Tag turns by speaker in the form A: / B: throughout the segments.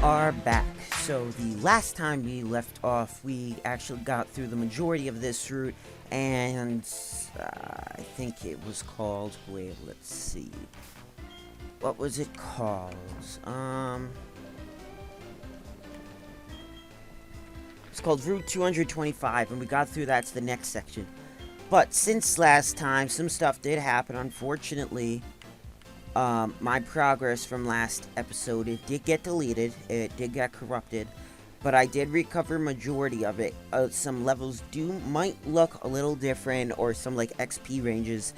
A: are back. So the last time we left off, we actually got through the majority of this route, and I think it was called. Wait, let's see. What was it called? It's called Route 225, and we got through that to the next section. But since last time, some stuff did happen. Unfortunately, my progress from last episode, it did get deleted, it did get corrupted, but I did recover majority of it. Some levels might look a little different, or some like XP ranges,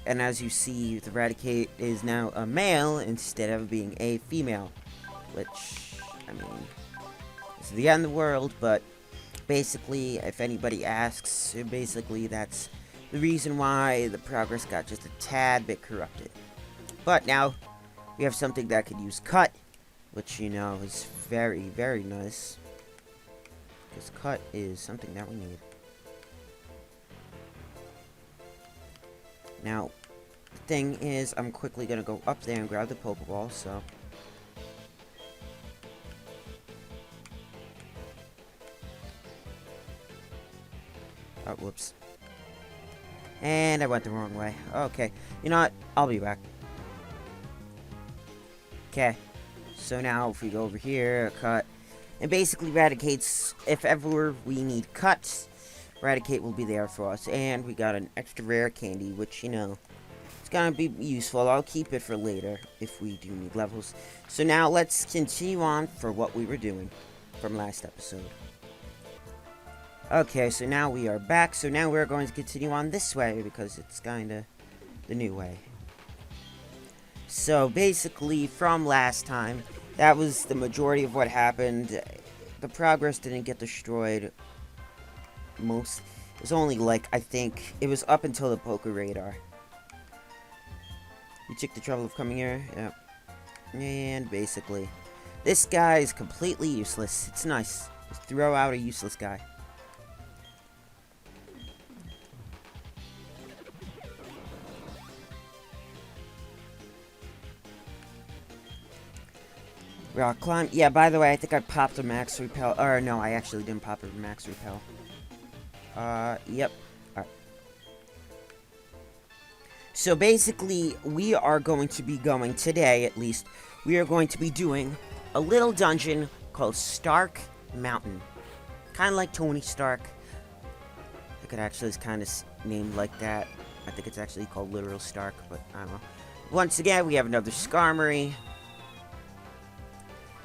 A: and as you see, the Raticate is now a male instead of being a female, which, I mean, it's the end of the world, but basically, if anybody asks, basically that's the reason why the progress got just a tad bit corrupted. But now, we have something that could use cut, which, you know, is very, very nice. Because cut is something that we need. Now, the thing is, I'm quickly going to go up there and grab the Pokeball, so... Oh, whoops. And I went the wrong way. Okay, you know what? I'll be back. Okay, so now if we go over here, cut, and basically Raticates, if ever we need cuts, Raticate will be there for us. And we got an extra rare candy, which, you know, it's gonna be useful. I'll keep it for later if we do need levels. So now let's continue on for what we were doing from last episode. Okay, so now we are back. So now we're going to continue on this way because it's kinda the new way. So basically, from last time, that was the majority of what happened. The progress didn't get destroyed. It was only like, I think, it was up until the Poké Radar. You took the trouble of coming here? Yep. And basically, this guy is completely useless. It's nice. Just throw out a useless guy. Rock climb. Yeah, by the way, I think I popped a max repel. Or, no, I actually didn't pop a max repel. Yep. Alright. So, basically, we are going to be going, today at least, we are going to be doing a little dungeon called Stark Mountain. Kind of like Tony Stark. I think it actually is kind of named like that. I think it's actually called Literal Stark, but I don't know. Once again, we have another Skarmory.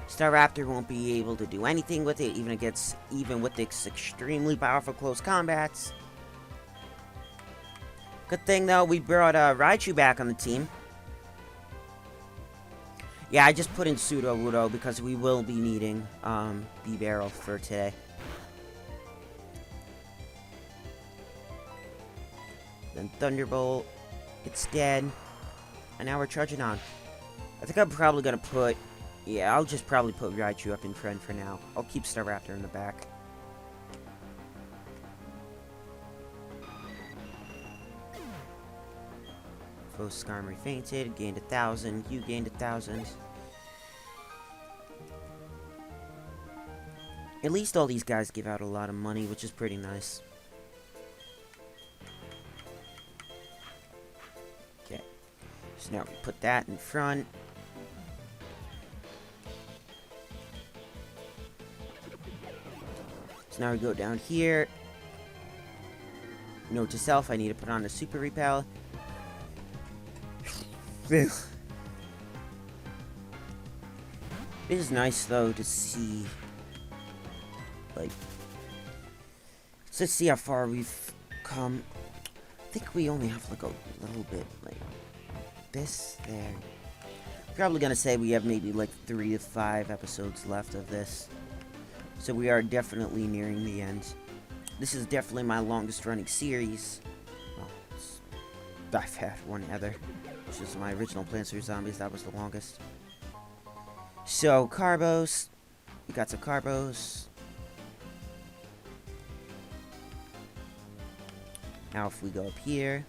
A: Staraptor won't be able to do anything with it, even with its extremely powerful close combats. Good thing though, we brought Raichu back on the team. Yeah, I just put in Sudowoodo because we will be needing B-Barrel for today. Then Thunderbolt, it's dead, and now we're charging on. I think I'm probably gonna put. Yeah, I'll just probably put Raichu up in front for now. I'll keep Staraptor in the back. Foe Skarmory fainted, gained 1,000. You gained 1,000. At least all these guys give out a lot of money, which is pretty nice. Okay. So now we put that in front. So now we go down here. Note to self, I need to put on the Super Repel. This is nice though to see, like, let's see how far we've come. I think we only have like a little bit, like this, there. Probably gonna say we have maybe like 3 to 5 episodes left of this. So we are definitely nearing the end. This is definitely my longest running series. Well, I've had one other, which is my original Plants vs Zombies. That was the longest. So, Carbos. We got some Carbos. Now if we go up here,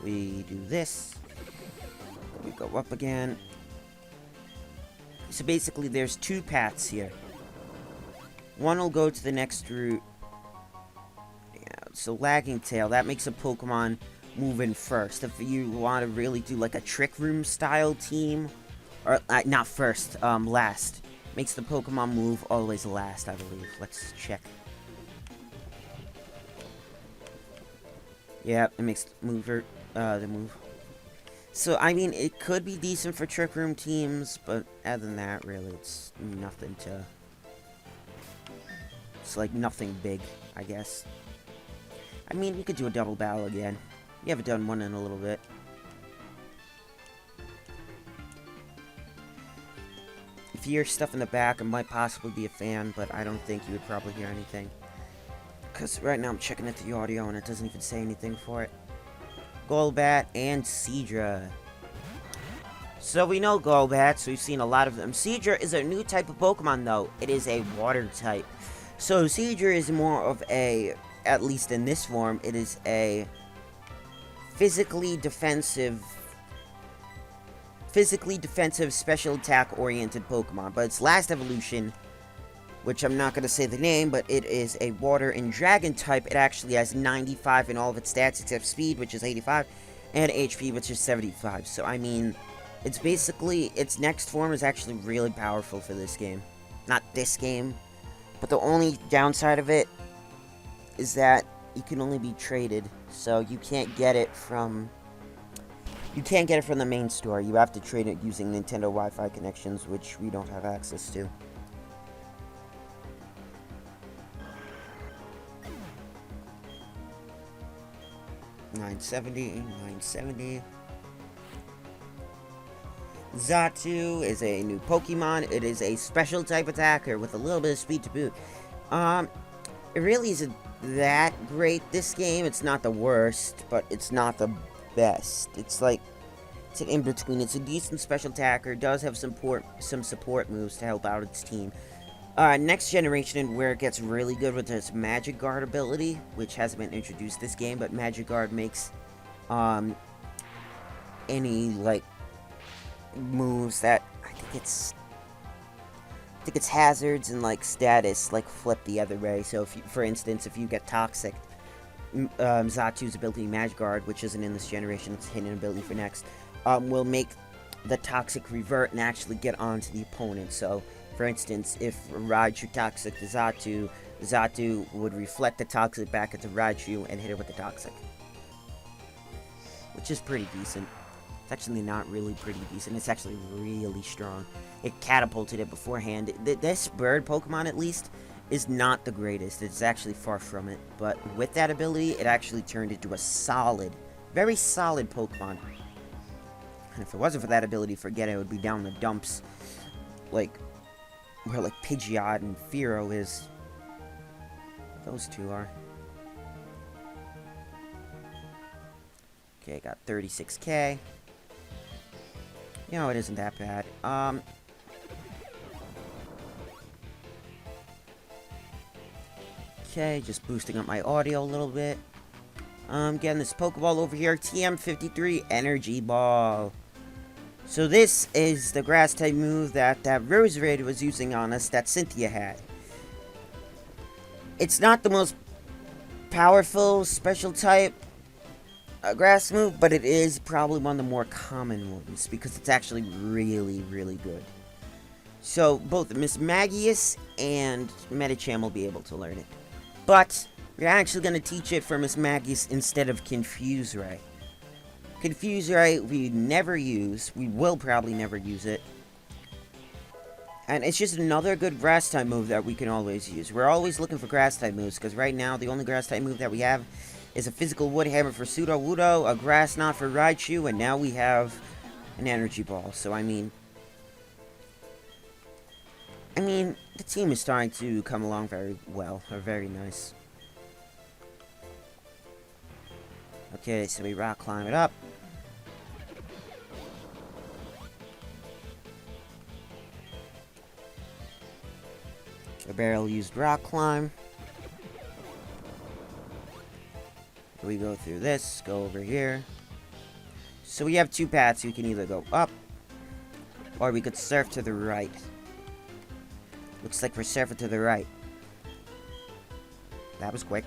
A: we do this. We go up again. So basically, there's two paths here. One will go to the next route. Yeah, so Lagging Tail, that makes a Pokemon move in first. If you want to really do like a Trick Room style team, or not first, last. Makes the Pokemon move always last, I believe. Let's check. Yeah, it makes the move. So, I mean, it could be decent for Trick Room teams, but other than that, really, it's nothing to... It's like nothing big, I guess. I mean, we could do a double battle again. We haven't done one in a little bit. If you hear stuff in the back, I might possibly be a fan, but I don't think you would probably hear anything. Because right now I'm checking at the audio and it doesn't even say anything for it. Golbat and Seadra. So we know Golbats, we've seen a lot of them. Seadra is a new type of Pokemon though. It is a water type. So Seadra is more of a, at least in this form, it is a physically defensive special attack oriented Pokemon. But its last evolution, which I'm not going to say the name, but it is a water and dragon type. It actually has 95 in all of its stats, except speed, which is 85, and HP, which is 75. So, I mean, it's basically, its next form is actually really powerful for this game. Not this game, but the only downside of it is that you can only be traded, so you can't get it from... You can't get it from the main store. You have to trade it using Nintendo Wi-Fi connections, which we don't have access to. $970. Xatu is a new Pokemon. It is a special type attacker with a little bit of speed to boot. It really isn't that great, this game. It's not the worst, but it's not the best. It's like, it's an in-between. It's a decent special attacker. It does have some support moves to help out its team. Next generation, where it gets really good with its Magic Guard ability, which hasn't been introduced this game, but Magic Guard makes, any, like, moves that, I think it's hazards and, like, status, like, flip the other way. So, if you, for instance, if you get Toxic, Xatu's ability, Magic Guard, which isn't in this generation, it's a hidden ability for next, will make the Toxic revert and actually get onto the opponent. So, for instance, if Raichu Toxic to Xatu, Xatu would reflect the Toxic back into Raichu and hit it with the Toxic. Which is pretty decent. It's actually not really pretty decent. It's actually really strong. It catapulted it beforehand. This bird Pokemon, at least, is not the greatest. It's actually far from it. But with that ability, it actually turned into a solid, very solid Pokemon. And if it wasn't for that ability, forget it. It would be down in the dumps. Like, where, like, Pidgeot and Fearow is. Those two are. Okay, got 36k. You know, it isn't that bad. Okay, just boosting up my audio a little bit. Getting this Pokeball over here. TM53 Energy Ball. So this is the grass type move that Roserade was using on us that Cynthia had. It's not the most powerful special type grass move, but it is probably one of the more common ones because it's actually really, really good. So both Miss Magius and Medicham will be able to learn it. But we're actually going to teach it for Miss Magius instead of Confuse Ray. Confuse Ray we never use. We will probably never use it. And it's just another good grass type move that we can always use. We're always looking for grass type moves because right now the only grass type move that we have is a physical wood hammer for Sudowoodo, a grass knot for Raichu, and now we have an energy ball. So I mean, the team is starting to come along very well, or very nice. Okay, so we rock climb it up. The barrel used rock climb. We go through this, go over here. So we have two paths. We can either go up Or we could surf to the right. Looks like we're surfing to the right. That was quick.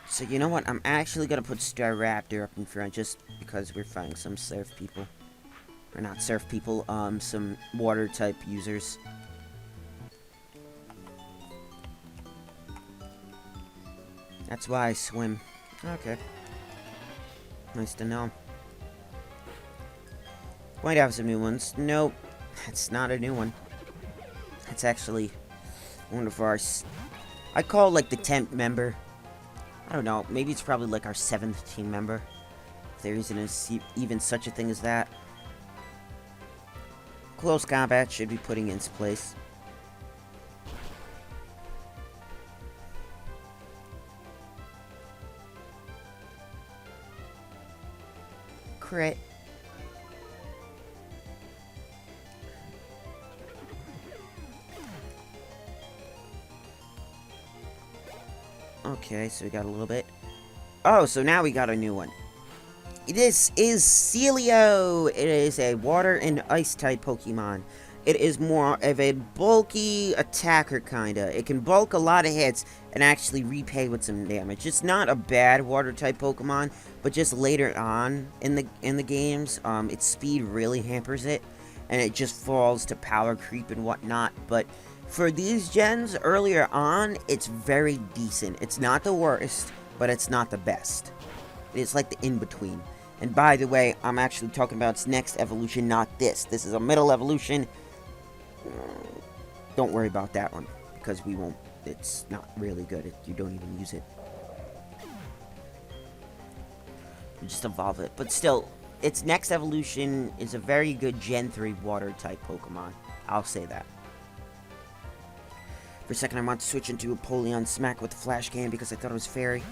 A: So you know what? I'm actually gonna put Staraptor up in front just because we're fighting some surf people. Or not surf people, some water type users. That's why I swim. Okay. Nice to know. Might have some new ones. Nope. That's not a new one. That's actually one of our... I call it like the 10th member. I don't know. Maybe it's probably like our 7th team member. If there isn't even such a thing as that. Close combat should be putting in its place. Crit. Okay, so we got a little bit. Oh, so now we got a new one. This is Celio. It is a water and ice type Pokemon. It is more of a bulky attacker, kinda. It can bulk a lot of hits and actually repay with some damage. It's not a bad water type Pokemon, but just later on in the games, its speed really hampers it, and it just falls to power creep and whatnot. But for these gens earlier on, it's very decent. It's not the worst, but it's not the best. It's like the in-between. And by the way, I'm actually talking about its next evolution, not this. This is a middle evolution. Don't worry about that one, because we won't. It's not really good. You don't even use it. You just evolve it. But still, its next evolution is a very good Gen 3 water type Pokemon. I'll say that. For a second, I want to switch into Apollyon Smack with the Flash Cannon because I thought it was fairy.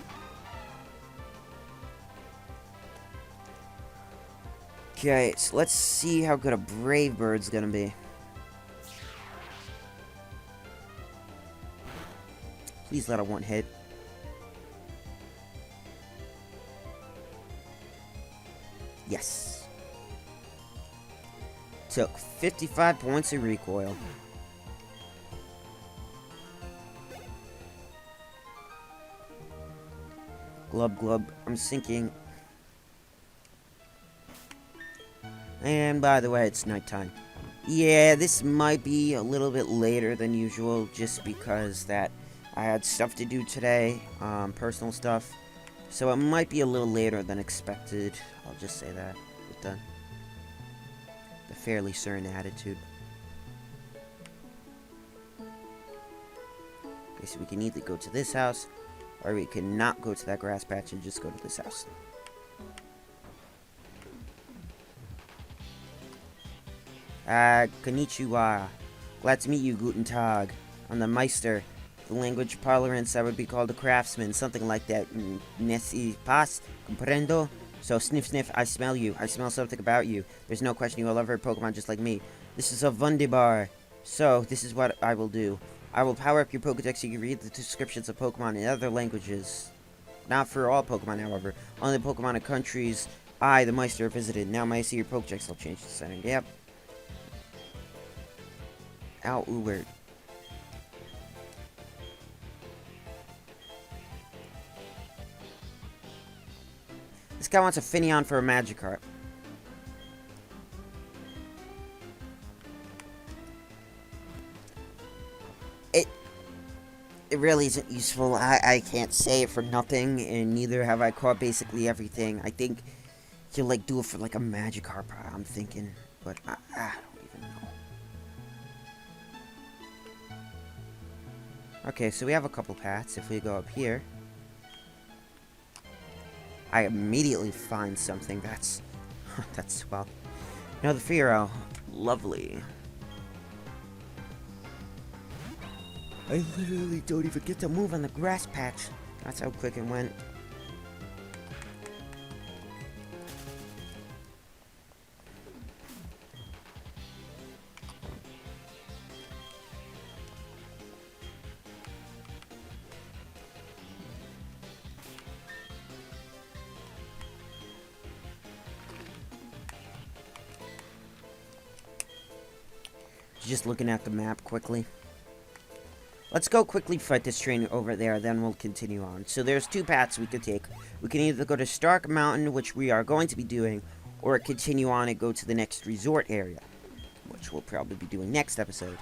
A: Okay, so let's see how good a Brave Bird's gonna be. Please let a one hit. Yes. Took 55 points of recoil. Glub glub, I'm sinking. And by the way, it's nighttime. Yeah, this might be a little bit later than usual, just because that I had stuff to do today, personal stuff. So it might be a little later than expected. I'll just say that with the fairly certain attitude. Okay, so we can either go to this house, or we can not go to that grass patch and just go to this house. Konnichiwa. Glad to meet you, Guten Tag. I'm the Meister. The language parlance, I would be called a craftsman, something like that. Nesi pas, comprendo? So, sniff sniff, I smell you. I smell something about you. There's no question you will love her Pokemon just like me. This is a Wunderbar. So, this is what I will do. I will power up your Pokedex so you can read the descriptions of Pokemon in other languages. Not for all Pokemon, however. Only Pokemon in countries I, the Meister, visited. Now, may I see your Pokedex? I'll change the setting. Yep. Ow, weird. This guy wants a Finneon for a Magikarp. It really isn't useful. I can't say it for nothing, and neither have I caught basically everything. I think you'll like do it for like a Magikarp, I'm thinking, but I don't even know. Okay, so we have a couple paths. If we go up here, I immediately find something that's well. Another Fearow. Lovely. I literally don't even get to move on the grass patch. That's how quick it went. Just looking at the map quickly. Let's go quickly fight this train over there, then we'll continue on. So there's two paths we could take. We can either go to Stark Mountain, which we are going to be doing, or continue on and go to the next resort area, which we'll probably be doing next episode.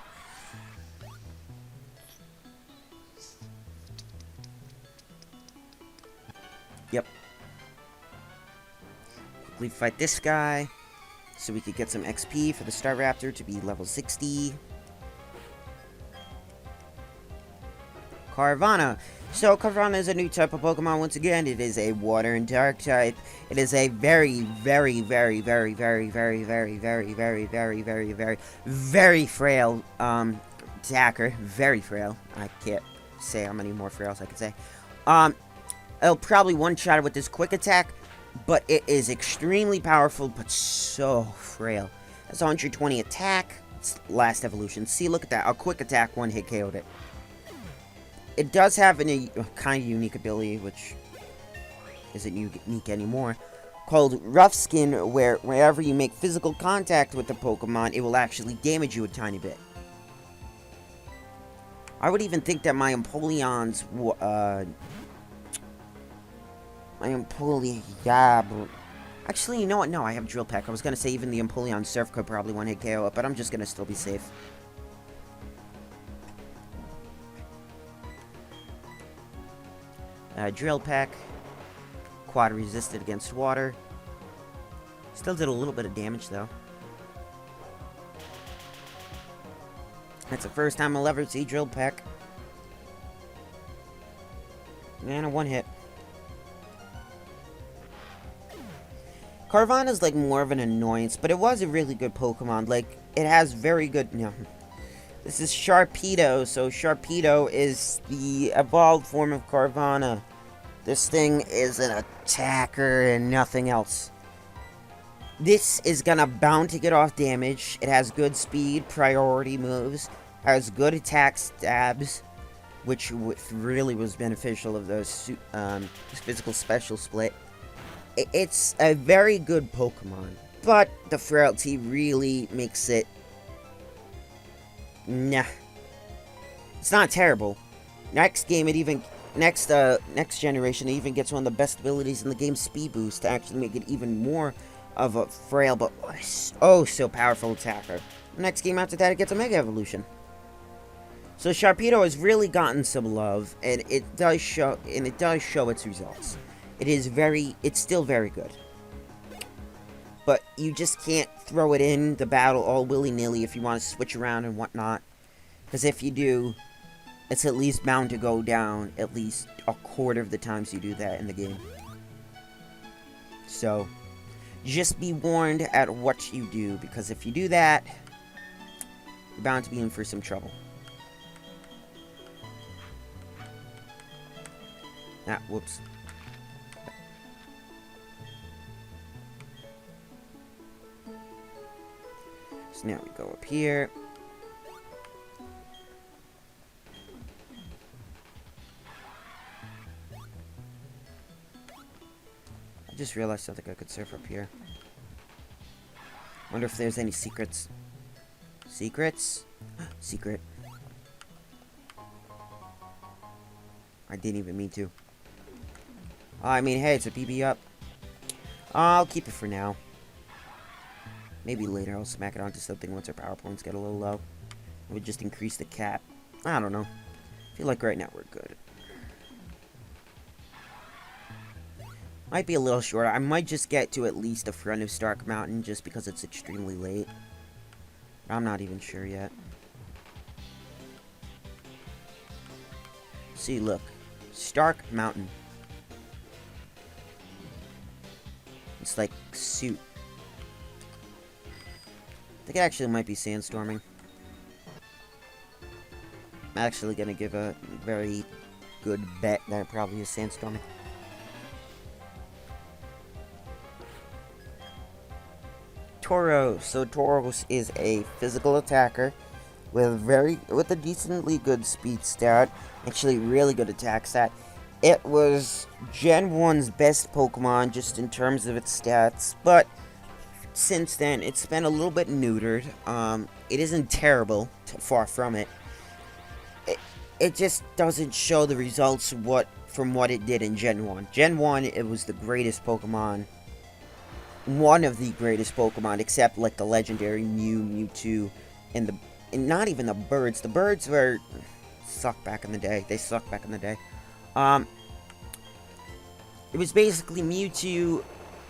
A: Yep. Quickly fight this guy, so we could get some XP for the Staraptor to be level 60. Carvanha. So Carvanha is a new type of Pokemon once again. It is a water and dark type. It is a very frail attacker. Very frail. I can't say how many more frails I can say. It'll probably one-shot it with this quick attack, but it is extremely powerful, but so frail. That's 120 attack. It's last evolution. See, look at that. A quick attack, one hit KO'd it. It does have a kind of unique ability, which isn't unique anymore, called Rough Skin, where wherever you make physical contact with the Pokemon, it will actually damage you a tiny bit. I would even think that my Empoleon's, actually, you know what? No, I have Drill Peck. I was gonna say even the Empoleon Surf could probably one-hit KO it, but I'm just gonna still be safe. Drill Peck, quad resisted against water. Still did a little bit of damage though. That's the first time I'll ever see Drill Peck. And a one hit. Carvanha's like more of an annoyance, but it was a really good Pokemon. Like, it has very good, this is Sharpedo, so Sharpedo is the evolved form of Carvanha. This thing is an attacker and nothing else. This is gonna bound to get off damage. It has good speed, priority moves, has good attack stabs, which really was beneficial of those physical special split. It's a very good Pokemon, but the frailty really makes it it's not terrible. Next game, next generation, it even gets one of the best abilities in the game, Speed Boost, to actually make it even more of a frail but oh so powerful attacker. Next game after that, it gets a Mega Evolution. So Sharpedo has really gotten some love, and it does show its results. It's still very good. But you just can't throw it in the battle all willy-nilly if you want to switch around and whatnot. Because if you do, it's at least bound to go down at least a quarter of the times you do that in the game. So, just be warned at what you do, because if you do that, you're bound to be in for some trouble. Whoops. So now we go up here. I just realized something I could surf up here. Wonder if there's any secrets. Secrets? Secret. I didn't even mean to. I mean, hey, it's a PB up. I'll keep it for now. Maybe later I'll smack it onto something once our power points get a little low. It would just increase the cap. I don't know. I feel like right now we're good. Might be a little shorter. I might just get to at least the front of Stark Mountain just because it's extremely late. I'm not even sure yet. See, look. Stark Mountain. It's like suit. I think it actually might be sandstorming. I'm actually gonna give a very good bet that it probably is sandstorming. Tauros. So Tauros is a physical attacker with a decently good speed stat. Actually, really good attack stat. It was Gen 1's best Pokemon just in terms of its stats, but since then, it's been a little bit neutered. It isn't terrible, far from it. It just doesn't show the results from what it did in Gen 1. Gen 1, it was the greatest Pokemon. One of the greatest Pokemon, except like the legendary Mew, Mewtwo, and not even the birds. The birds sucked back in the day. They sucked back in the day. It was basically Mewtwo,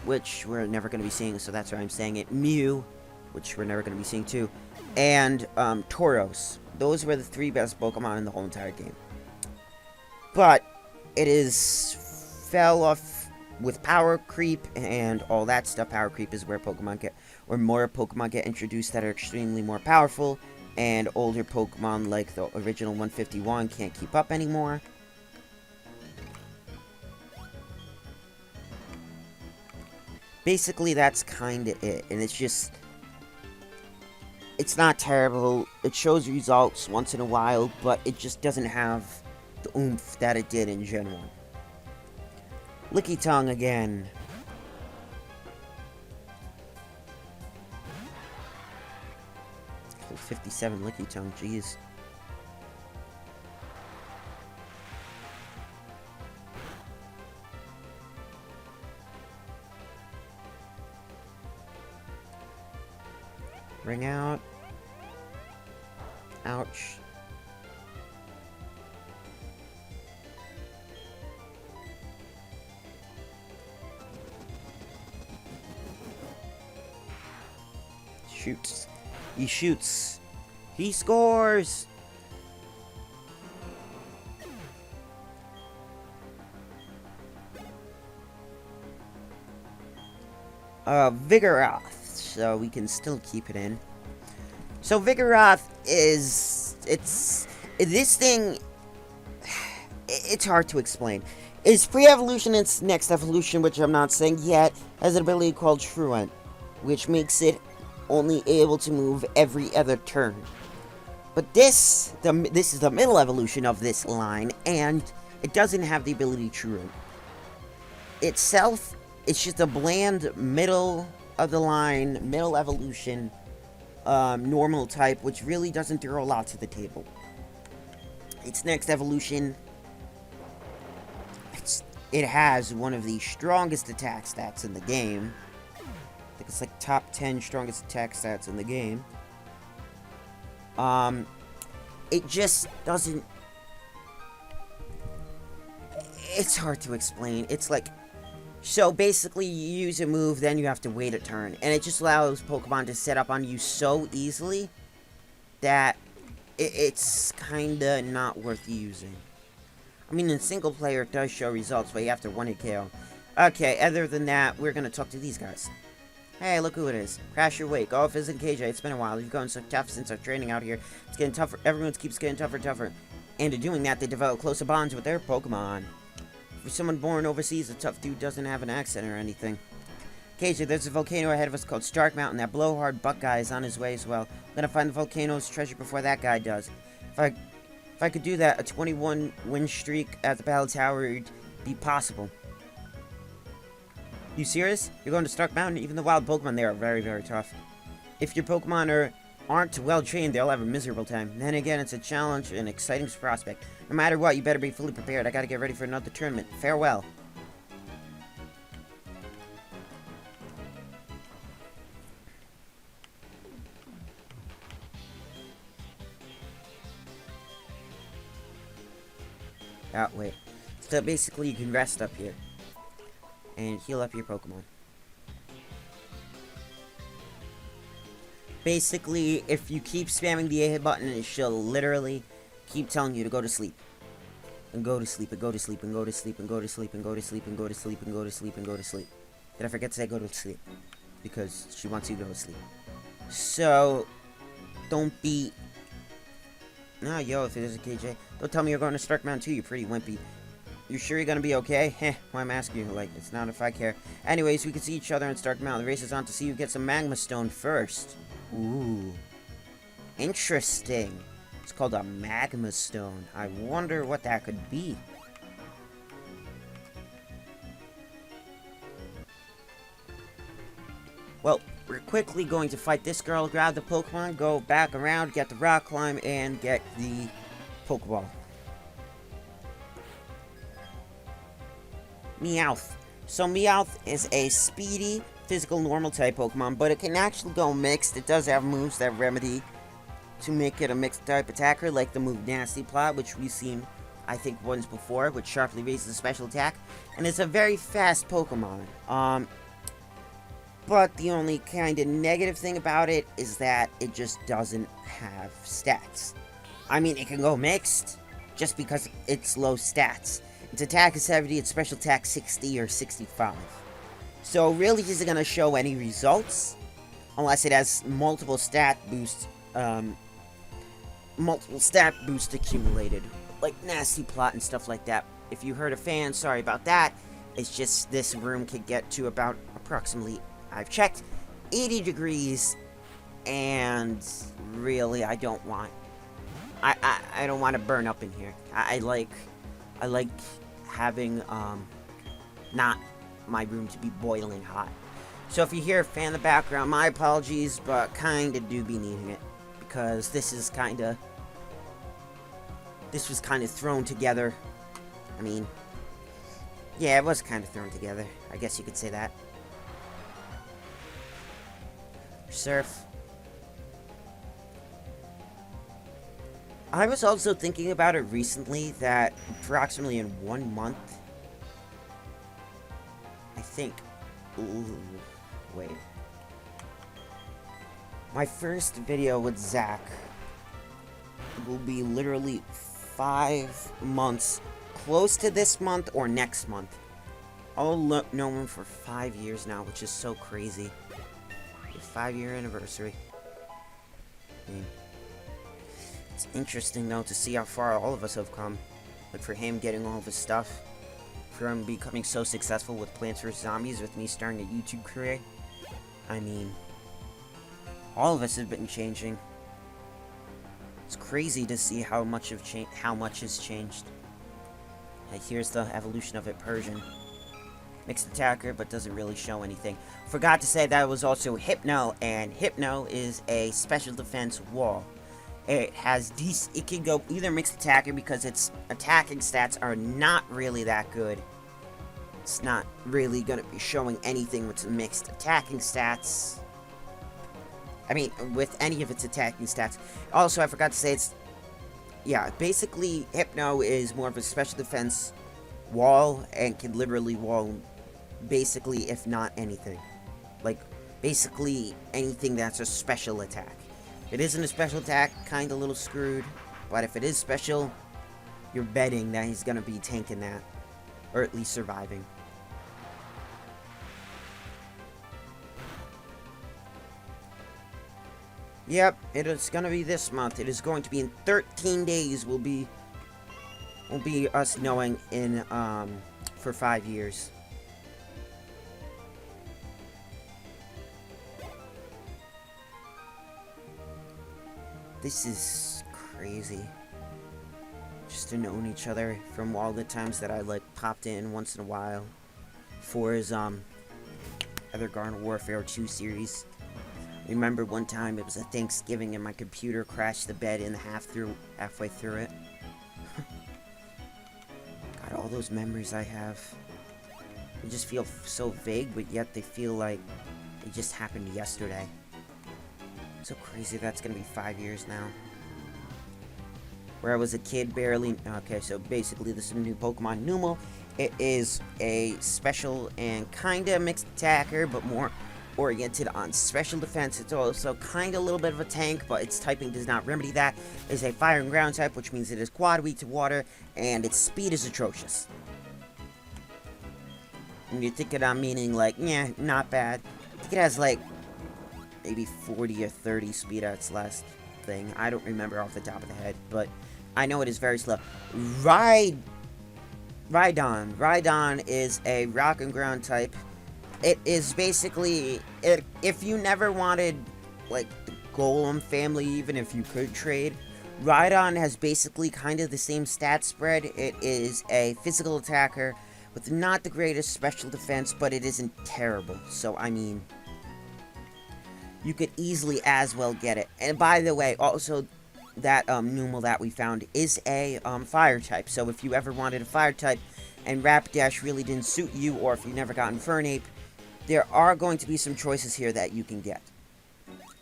A: which we're never going to be seeing, so that's why I'm saying it. Mew, which we're never going to be seeing too, and Tauros. Those were the 3 best Pokemon in the whole entire game. But it fell off with power creep and all that stuff. Power creep is where more Pokemon get introduced that are extremely more powerful, and older Pokemon like the original 151 can't keep up anymore. Basically, that's kind of it, and it's not terrible. It shows results once in a while, but it just doesn't have the oomph that it did in Gen 1. Lickitung again. Oh, 57 Lickitung, jeez. Ring out. Ouch. Shoots. He shoots. He scores! Vigoroth. So we can still keep it in. So Vigoroth this thing, it's hard to explain. It's pre-evolution, its next evolution, which I'm not saying yet, has an ability called Truant, which makes it only able to move every other turn. But this is the middle evolution of this line, and it doesn't have the ability Truant. Itself, it's just a bland middle of the line, middle evolution, normal type, which really doesn't throw a lot to the table. Its next evolution, it has one of the strongest attack stats in the game. I think it's like top 10 strongest attack stats in the game. It just doesn't... It's hard to explain. It's like... So basically, you use a move, then you have to wait a turn. And it just allows Pokemon to set up on you so easily that it's kinda not worth using. I mean, in single player, it does show results, but you have to one-hit KO. Okay, other than that, we're gonna talk to these guys. Hey, look who it is. Crash your wake. Oh, Fizz and KJ, it's been a while. You've gotten so tough since our training out here. It's getting tougher. Everyone keeps getting tougher and tougher. And in doing that, they develop closer bonds with their Pokemon. For someone born overseas, a tough dude doesn't have an accent or anything. KJ, there's a volcano ahead of us called Stark Mountain. That blowhard buck guy is on his way as well. I'm gonna find the volcano's treasure before that guy does. If I could do that, a 21 win streak at the Battle Tower would be possible. You serious? You're going to Stark Mountain? Even the wild Pokemon there are very, very tough. If your Pokemon aren't well trained, they'll have a miserable time. Then again, it's a challenge and exciting prospect. No matter what, you better be fully prepared. I gotta get ready for another tournament. Farewell. Oh, wait. So basically, you can rest up here and heal up your Pokemon. Basically, if you keep spamming the A button, she'll literally keep telling you to go to sleep. And go to sleep, and go to sleep, and go to sleep, and go to sleep, and go to sleep, and go to sleep, and go to sleep, and go to sleep. Did I forget to say go to sleep? Because she wants you to go to sleep. So, don't be... No, yo, if it is a KJ, don't tell me you're going to Stark Mountain too, you pretty wimpy. You sure you're gonna be okay? Heh, why I'm asking you, like, it's not if I care. Anyways, we can see each other in Stark Mountain. The race is on to see who gets a Magma Stone first. Ooh. Interesting. It's called a Magma Stone. I wonder what that could be. Well, we're quickly going to fight this girl, grab the Pokemon, go back around, get the rock climb, and get the Pokeball. Meowth. So Meowth is a speedy, physical, normal type Pokemon, but it can actually go mixed. It does have moves that remedy to make it a mixed type attacker, like the move Nasty Plot, which we've seen, I think, once before, which sharply raises the special attack. And it's a very fast Pokemon. But the only kind of negative thing about it is that it just doesn't have stats. I mean, it can go mixed, just because it's low stats. Its attack is 70, its special attack 60 or 65. So really isn't going to show any results, unless it has multiple stat boosts accumulated, like Nasty Plot and stuff like that. If you hurt a fan, sorry about that. It's just this room could get to about approximately, I've checked, 80 degrees, and really I don't want to burn up in here. I like having not my room to be boiling hot. So if you hear a fan in the background, my apologies, but kinda do be needing it, because this was kinda thrown together. I mean, yeah, it was kinda thrown together. I guess you could say that. Surf. I was also thinking about it recently that approximately in 1 month, I think, wait. My first video with Zach will be literally 5 months, close to this month or next month. I'll know him for 5 years now, which is so crazy. The 5-year anniversary. I mean, it's interesting though to see how far all of us have come. Like for him getting all of his stuff, for him becoming so successful with Plants vs. Zombies, with me starting a YouTube career. I mean, all of us have been changing. It's crazy to see how much has changed. Like here's the evolution of it, Persian. Mixed attacker, but doesn't really show anything. Forgot to say that was also Hypno, and Hypno is a special defense wall. It can go either mixed attacker because its attacking stats are not really that good. It's not really going to be showing anything with mixed attacking stats. I mean, with any of its attacking stats. Also, I forgot to say basically Hypno is more of a special defense wall and can literally wall basically, if not anything. Like, basically anything that's a special attack. If it isn't a special attack, kinda a little screwed. But if it is special, you're betting that he's gonna be tanking that. Or at least surviving. Yep, it is gonna be this month. It is going to be in 13 days. Will be us knowing in for 5 years. This is crazy. Just to know each other from all the times that I like popped in once in a while for his other Garden Warfare 2 series. I remember one time it was a Thanksgiving and my computer crashed the bed in halfway through it. God, all those memories I have. They just feel so vague, but yet they feel like it just happened yesterday. So crazy that's gonna be 5 years now. Where I was a kid barely. Okay, so basically this is a new Pokemon, Numel. It is a special and kinda mixed attacker, but more oriented on special defense. It's also kinda a little bit of a tank, but its typing does not remedy that. It is a fire and ground type, which means it is quad weak to water, and its speed is atrocious. And you're thinking I'm meaning like, yeah, not bad. I think it has like maybe 40 or 30 speed at its last thing. I don't remember off the top of the head, but I know it is very slow. Rhydon. Rhydon is a rock and ground type. It is basically, if you never wanted, like, the Golem family, even if you could trade, Rhydon has basically kind of the same stat spread. It is a physical attacker with not the greatest special defense, but it isn't terrible. So, I mean, you could easily as well get it. And by the way, also, that Numel that we found is a fire type. So if you ever wanted a fire type and Rapidash really didn't suit you, or if you've never gotten Fernape, there are going to be some choices here that you can get.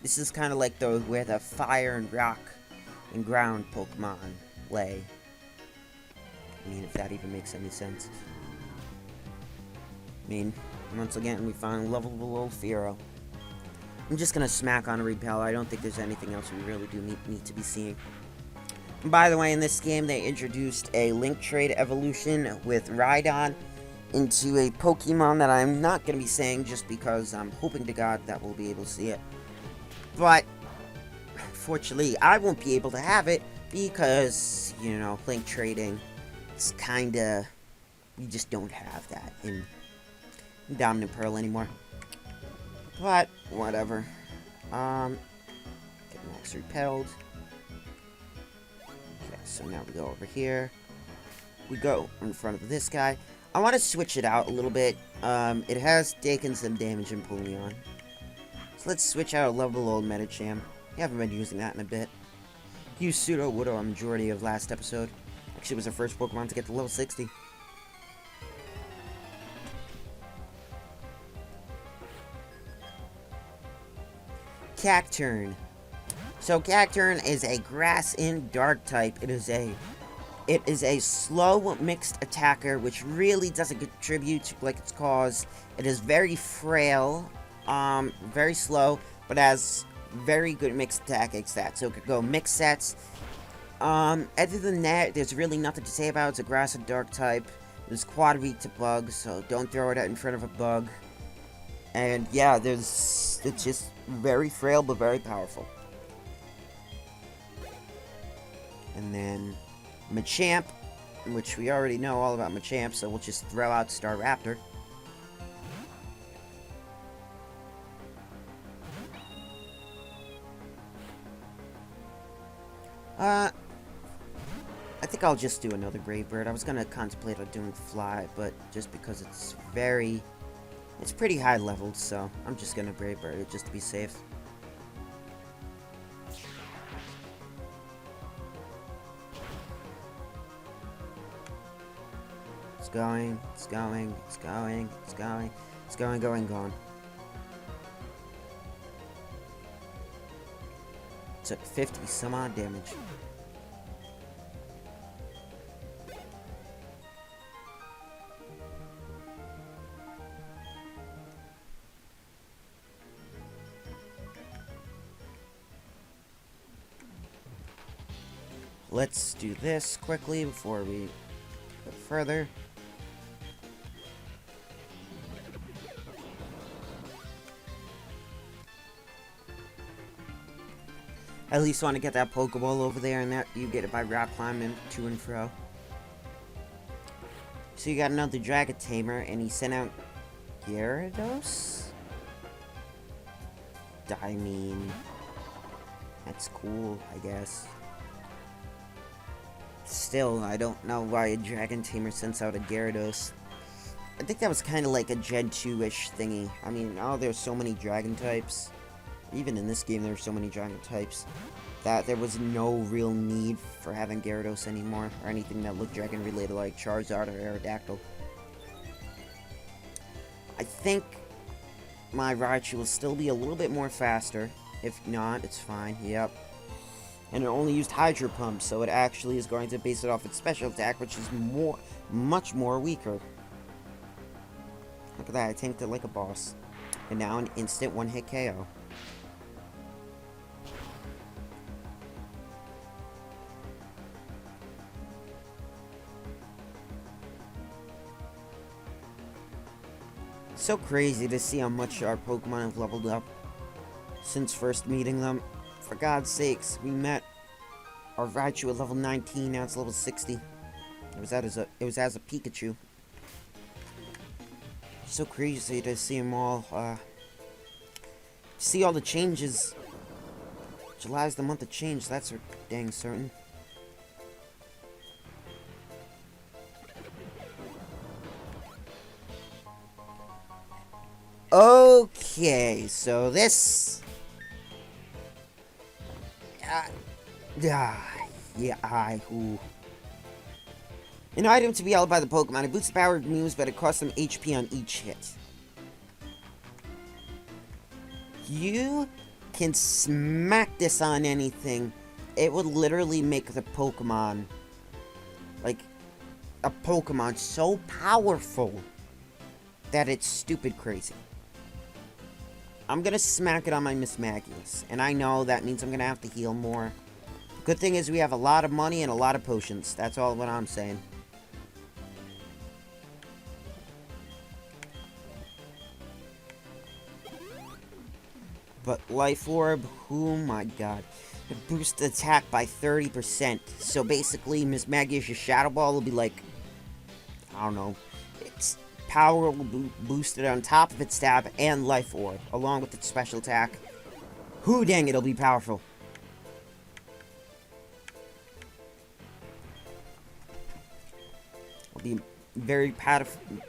A: This is kind of like where the fire and rock and ground Pokemon lay. I mean, if that even makes any sense. I mean, once again, we found lovable old Fearow. I'm just gonna smack on a Repel. I don't think there's anything else we really do need to be seeing. And by the way, in this game, they introduced a Link Trade evolution with Rhydon into a Pokemon that I'm not gonna be saying just because I'm hoping to God that we'll be able to see it. But, fortunately, I won't be able to have it because, you know, Link Trading is kinda... We just don't have that in Dominant Pearl anymore. But, whatever. Get Max repelled. Okay, so now we go over here. We go in front of this guy. I want to switch it out a little bit. It has taken some damage in Pulneon. So let's switch out a level old Medicham. We haven't been using that in a bit. Used Pseudo-Wood a majority of last episode. Actually, it was our first Pokemon to get to level 60. Cacturne. So Cacturne is a grass and dark type. It is a slow mixed attacker, which really doesn't contribute like its cause. It is very frail, very slow, but has very good mixed attacking stats. So it could go mixed sets. Other than that, there's really nothing to say about it. It's a grass and dark type. It's quad weak to bugs, so don't throw it out in front of a bug. And yeah, it's just very frail but very powerful. And then Machamp, which we already know all about Machamp, so we'll just throw out Staraptor. I think I'll just do another Brave Bird. I was gonna contemplate on doing Fly, but just because it's pretty high leveled, so I'm just gonna Brave Bird it just to be safe. It's going, it's going, it's going, it's going, it's going, gone. Took 50 some odd damage. Let's do this quickly before we go further. I at least want to get that Pokeball over there, and that you get it by rock climbing to and fro. So you got another Dragon Tamer, and he sent out Gyarados? I mean, that's cool, I guess. Still, I don't know why a Dragon Tamer sends out a Gyarados. I think that was kind of like a Gen 2-ish thingy. I mean, there's so many Dragon types. Even in this game, there are so many Dragon types that there was no real need for having Gyarados anymore, or anything that looked Dragon-related like Charizard or Aerodactyl. I think my Raichu will still be a little bit more faster. If not, it's fine. Yep. And it only used Hydro Pump, so it actually is going to base it off its special attack, which is much more weaker. Look at that, I tanked it like a boss. And now an instant one-hit KO. So crazy to see how much our Pokemon have leveled up since first meeting them. For God's sakes, we met our Raichu at level 19, now it's level 60. It was as a Pikachu. So crazy to see them all, see all the changes. July's the month of change, that's for dang certain. Okay, so this Ooh. An item to be held by the Pokemon. It boosts the power of moves, but it costs them HP on each hit. You can smack this on anything. It would literally make the Pokemon, like, a Pokemon so powerful that it's stupid crazy. I'm gonna smack it on my Mismagius, and I know that means I'm gonna have to heal more. Good thing is we have a lot of money and a lot of potions. That's all what I'm saying. But Life Orb, oh my god. It boosts attack by 30%. So basically, Mismagius' Shadow Ball will be like, I don't know, its power will be boosted on top of its stab and Life Orb, along with its special attack. Whoo, dang, it'll be powerful. It'll be a very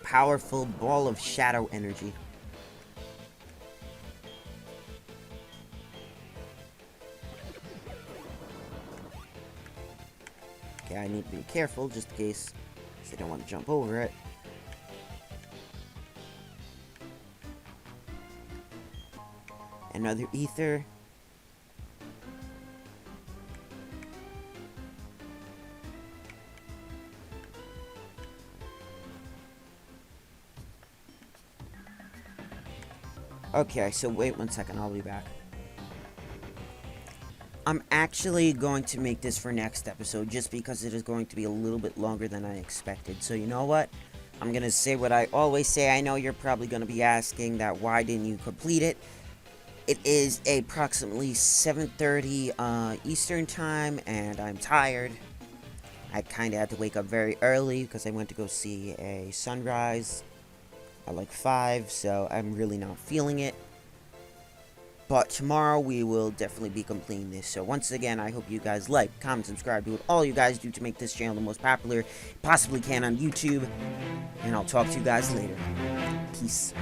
A: powerful ball of shadow energy. Okay, I need to be careful just in case I don't want to jump over it. Another ether. Okay, so wait 1 second, I'll be back. I'm actually going to make this for next episode just because it is going to be a little bit longer than I expected. So you know what? I'm going to say what I always say. I know you're probably going to be asking that why didn't you complete it? It is approximately 7:30 Eastern time and I'm tired. I kind of had to wake up very early because I went to go see a sunrise at like 5, so I'm really not feeling it. But tomorrow we will definitely be completing this. So once again, I hope you guys like, comment, subscribe, do what all you guys do to make this channel the most popular it possibly can on YouTube. And I'll talk to you guys later. Peace.